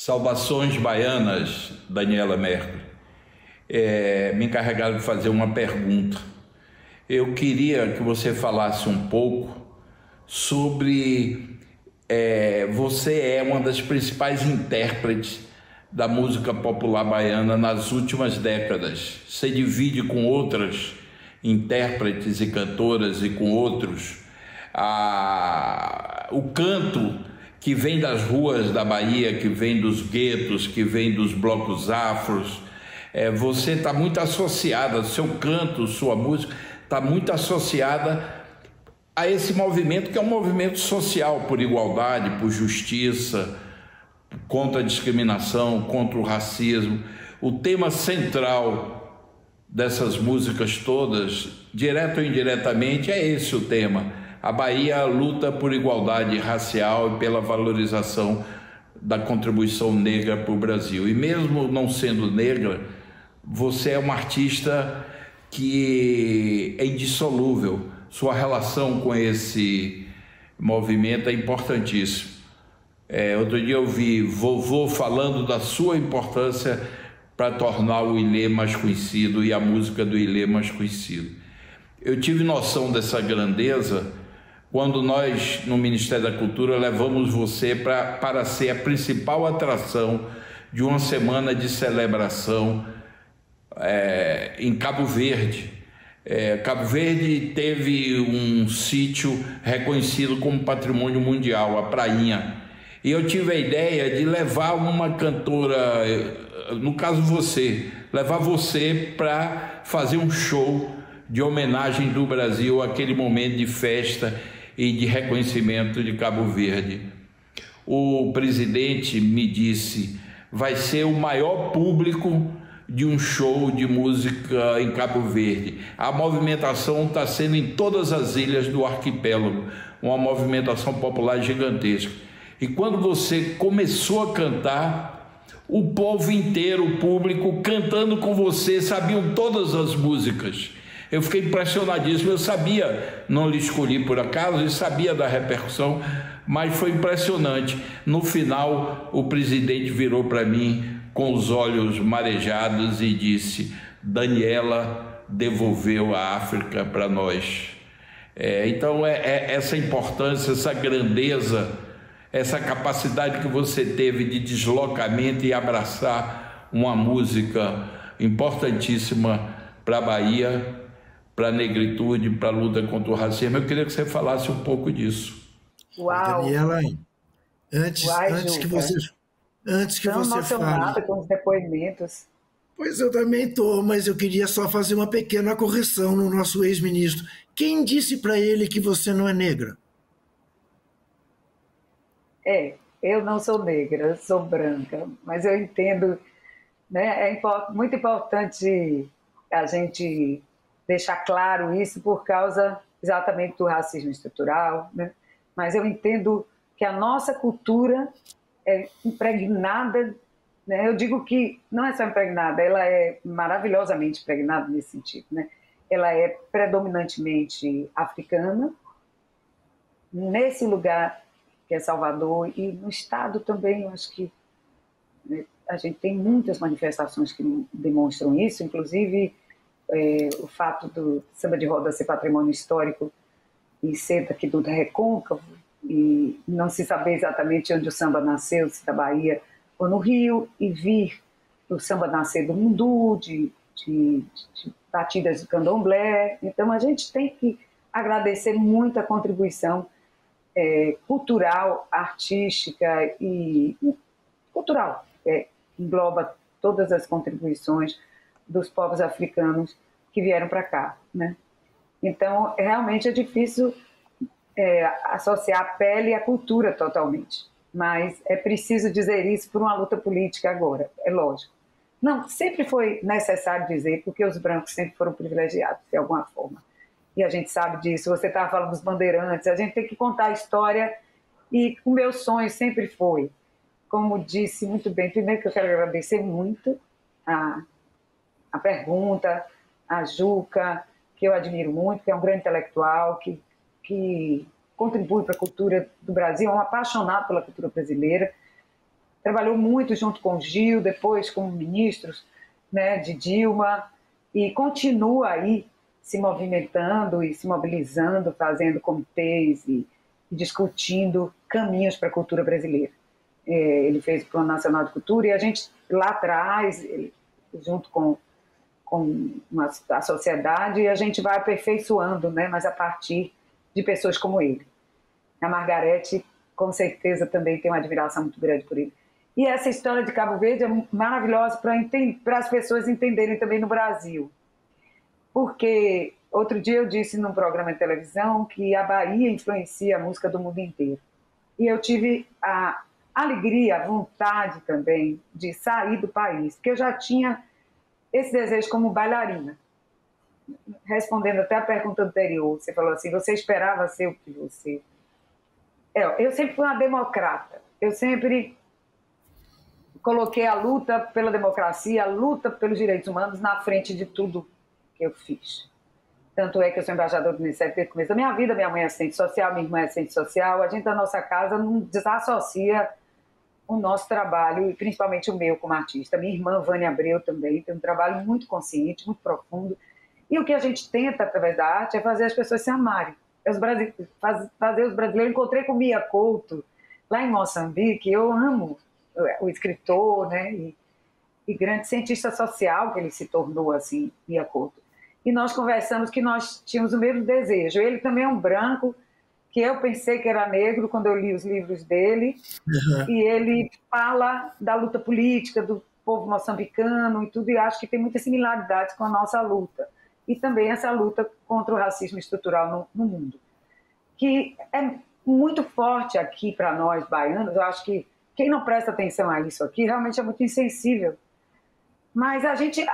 Saudações baianas, Daniela Mercury. Me encarregaram de fazer uma pergunta. Eu queria que você falasse um pouco sobre... você é uma das principais intérpretes da música popular baiana nas últimas décadas. Você divide com outras intérpretes e cantoras e com outros o canto que vem das ruas da Bahia, que vem dos guetos, que vem dos blocos afros. Você está muito associada, seu canto, sua música está muito associada a esse movimento que é um movimento social por igualdade, por justiça, contra a discriminação, contra o racismo. O tema central dessas músicas todas, direto ou indiretamente, é esse o tema. A Bahia luta por igualdade racial e pela valorização da contribuição negra para o Brasil. E mesmo não sendo negra, você é uma artista que é indissolúvel. Sua relação com esse movimento é importantíssima. Outro dia eu vi vovô falando da sua importância para tornar o Ilê mais conhecido e a música do Ilê mais conhecido. Eu tive noção dessa grandeza quando nós, no Ministério da Cultura, levamos você para ser a principal atração de uma semana de celebração em Cabo Verde. Cabo Verde teve um sítio reconhecido como patrimônio mundial, a Prainha. E eu tive a ideia de levar uma cantora, no caso você, levar você para fazer um show de homenagem do Brasil àquele momento de festa e de reconhecimento de Cabo Verde. O presidente me disse, vai ser o maior público de um show de música em Cabo Verde. A movimentação está sendo em todas as ilhas do arquipélago, uma movimentação popular gigantesca. E quando você começou a cantar, o povo inteiro, o público, cantando com você, sabiam todas as músicas. Eu fiquei impressionadíssimo, eu sabia, não lhe escolhi por acaso, e sabia da repercussão, mas foi impressionante. No final, o presidente virou para mim com os olhos marejados e disse, Daniela devolveu a África para nós. Então, essa importância, essa grandeza, essa capacidade que você teve de deslocamento e abraçar uma música importantíssima para a Bahia, para a negritude, para a luta contra o racismo. Eu queria que você falasse um pouco disso. Uau! Daniela, antes que você fale... com os depoimentos. Pois eu também estou, mas eu queria só fazer uma pequena correção no nosso ex-ministro. Quem disse para ele que você não é negra? Eu não sou negra, eu sou branca, mas eu entendo, né? Muito importante a gente deixar claro isso por causa exatamente do racismo estrutural, né? Mas eu entendo que a nossa cultura é impregnada, né? Eu digo que não é só impregnada, ela é maravilhosamente impregnada nesse sentido, né? Ela é predominantemente africana, nesse lugar que é Salvador, e no estado também, eu acho que, né, a gente tem muitas manifestações que demonstram isso, inclusive o fato do samba de roda ser patrimônio histórico e ser daqui do Recôncavo, e não se saber exatamente onde o samba nasceu, se da Bahia ou no Rio, e vir o samba nascer do Mundu, de batidas do candomblé. Então a gente tem que agradecer muito a contribuição cultural, artística e cultural, engloba todas as contribuições dos povos africanos que vieram para cá, né? Então, realmente é difícil associar a pele e a cultura totalmente, mas é preciso dizer isso por uma luta política agora, é lógico. Não, sempre foi necessário dizer, porque os brancos sempre foram privilegiados, de alguma forma. E a gente sabe disso. Você estava falando dos bandeirantes, a gente tem que contar a história, e o meu sonho sempre foi, como disse muito bem, primeiro que eu quero agradecer muito a pergunta, a Juca, que eu admiro muito, que é um grande intelectual, que contribui para a cultura do Brasil, é um apaixonado pela cultura brasileira, trabalhou muito junto com o Gil, depois como ministros, né, de Dilma, e continua aí se movimentando e se mobilizando, fazendo comitês e discutindo caminhos para a cultura brasileira. Ele fez o Plano Nacional de Cultura e a gente lá atrás, junto com a sociedade, a gente vai aperfeiçoando, né, mas a partir de pessoas como ele. A Margarete, com certeza, também tem uma admiração muito grande por ele. E essa história de Cabo Verde é maravilhosa para as pessoas entenderem também no Brasil. Porque outro dia eu disse num programa de televisão que a Bahia influencia a música do mundo inteiro. E eu tive a alegria, a vontade também de sair do país, porque eu já tinha esse desejo como bailarina. Respondendo até a pergunta anterior, você falou assim, você esperava ser o que você... Eu sempre fui uma democrata, eu sempre coloquei a luta pela democracia, a luta pelos direitos humanos na frente de tudo que eu fiz. Tanto é que eu sou embaixadora do Unicef desde o começo da minha vida, minha mãe é assistente social, minha irmã é assistente social, a gente da nossa casa não desassocia o nosso trabalho, e principalmente o meu como artista. Minha irmã, Vânia Abreu, também tem um trabalho muito consciente, muito profundo, e o que a gente tenta, através da arte, é fazer as pessoas se amarem. Fazer os brasileiros... Encontrei com Mia Couto, lá em Moçambique, eu amo o escritor, né, e grande cientista social que ele se tornou, assim, Mia Couto. E nós conversamos que nós tínhamos o mesmo desejo. Ele também é um branco, que eu pensei que era negro quando eu li os livros dele, e ele fala da luta política, do povo moçambicano e tudo, e acho que tem muitas similaridades com a nossa luta. E também essa luta contra o racismo estrutural no mundo, que é muito forte aqui para nós, baianos. Eu acho que quem não presta atenção a isso aqui realmente é muito insensível. Mas a gente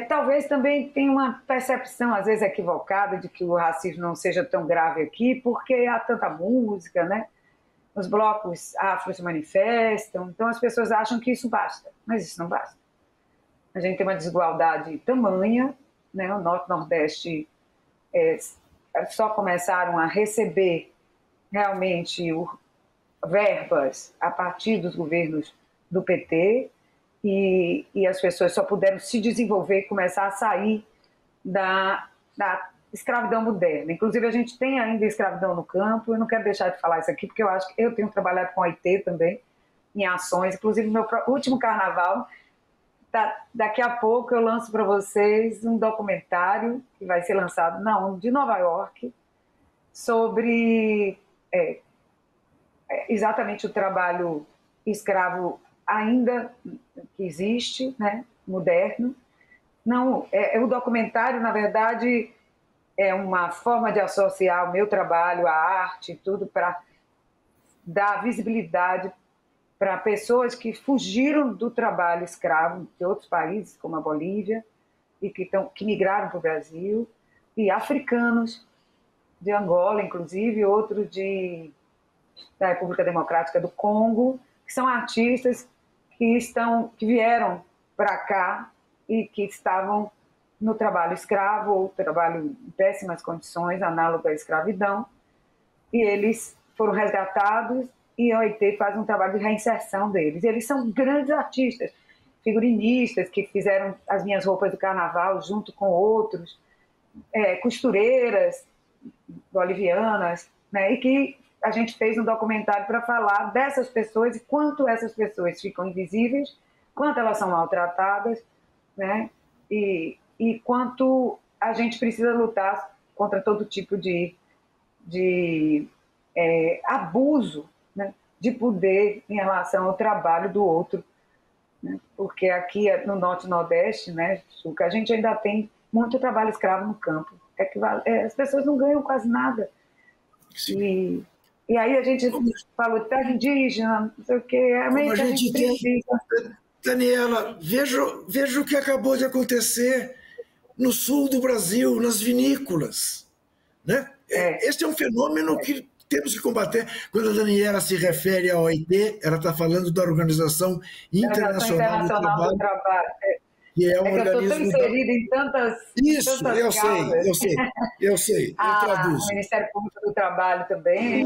talvez também tenha uma percepção, às vezes equivocada, de que o racismo não seja tão grave aqui, porque há tanta música, né? Os blocos afros se manifestam, então as pessoas acham que isso basta, mas isso não basta. A gente tem uma desigualdade tamanha, né? O Norte e Nordeste só começaram a receber realmente verbas a partir dos governos do PT, e as pessoas só puderam se desenvolver e começar a sair da escravidão moderna. Inclusive, a gente tem ainda escravidão no campo. Eu não quero deixar de falar isso aqui, porque eu acho que eu tenho trabalhado com a OIT também, em ações. Inclusive, no meu último carnaval, daqui a pouco eu lanço para vocês um documentário que vai ser lançado na ONU de Nova York sobre exatamente o trabalho escravo ainda que existe, né, moderno. Não, o documentário, na verdade, é uma forma de associar o meu trabalho, a arte e tudo, para dar visibilidade para pessoas que fugiram do trabalho escravo de outros países, como a Bolívia, e que migraram para o Brasil, e africanos, de Angola, inclusive, outros da República Democrática do Congo, que são artistas que vieram para cá e que estavam no trabalho escravo ou trabalho em péssimas condições, análogo à escravidão, e eles foram resgatados e a OIT faz um trabalho de reinserção deles. Eles são grandes artistas, figurinistas que fizeram as minhas roupas do carnaval junto com outros, costureiras bolivianas, né, e que a gente fez um documentário para falar dessas pessoas e quanto essas pessoas ficam invisíveis, quanto elas são maltratadas, né? E quanto a gente precisa lutar contra todo tipo de abuso, né, de poder em relação ao trabalho do outro. Né? Porque aqui no Norte e Nordeste, né, a gente ainda tem muito trabalho escravo no campo. As pessoas não ganham quase nada. E aí a gente falou de terra indígena, não sei o quê. A gente precisa. Daniela, veja o que acabou de acontecer no sul do Brasil, nas vinícolas. Né? Este é um fenômeno que temos que combater. Quando a Daniela se refere à OIT, ela está falando da Organização Internacional do Trabalho. Que é um organismo. Eu estou tão inserida em tantas. Isso, tantas eu sei. Eu traduzo. O Ministério Público do Trabalho também.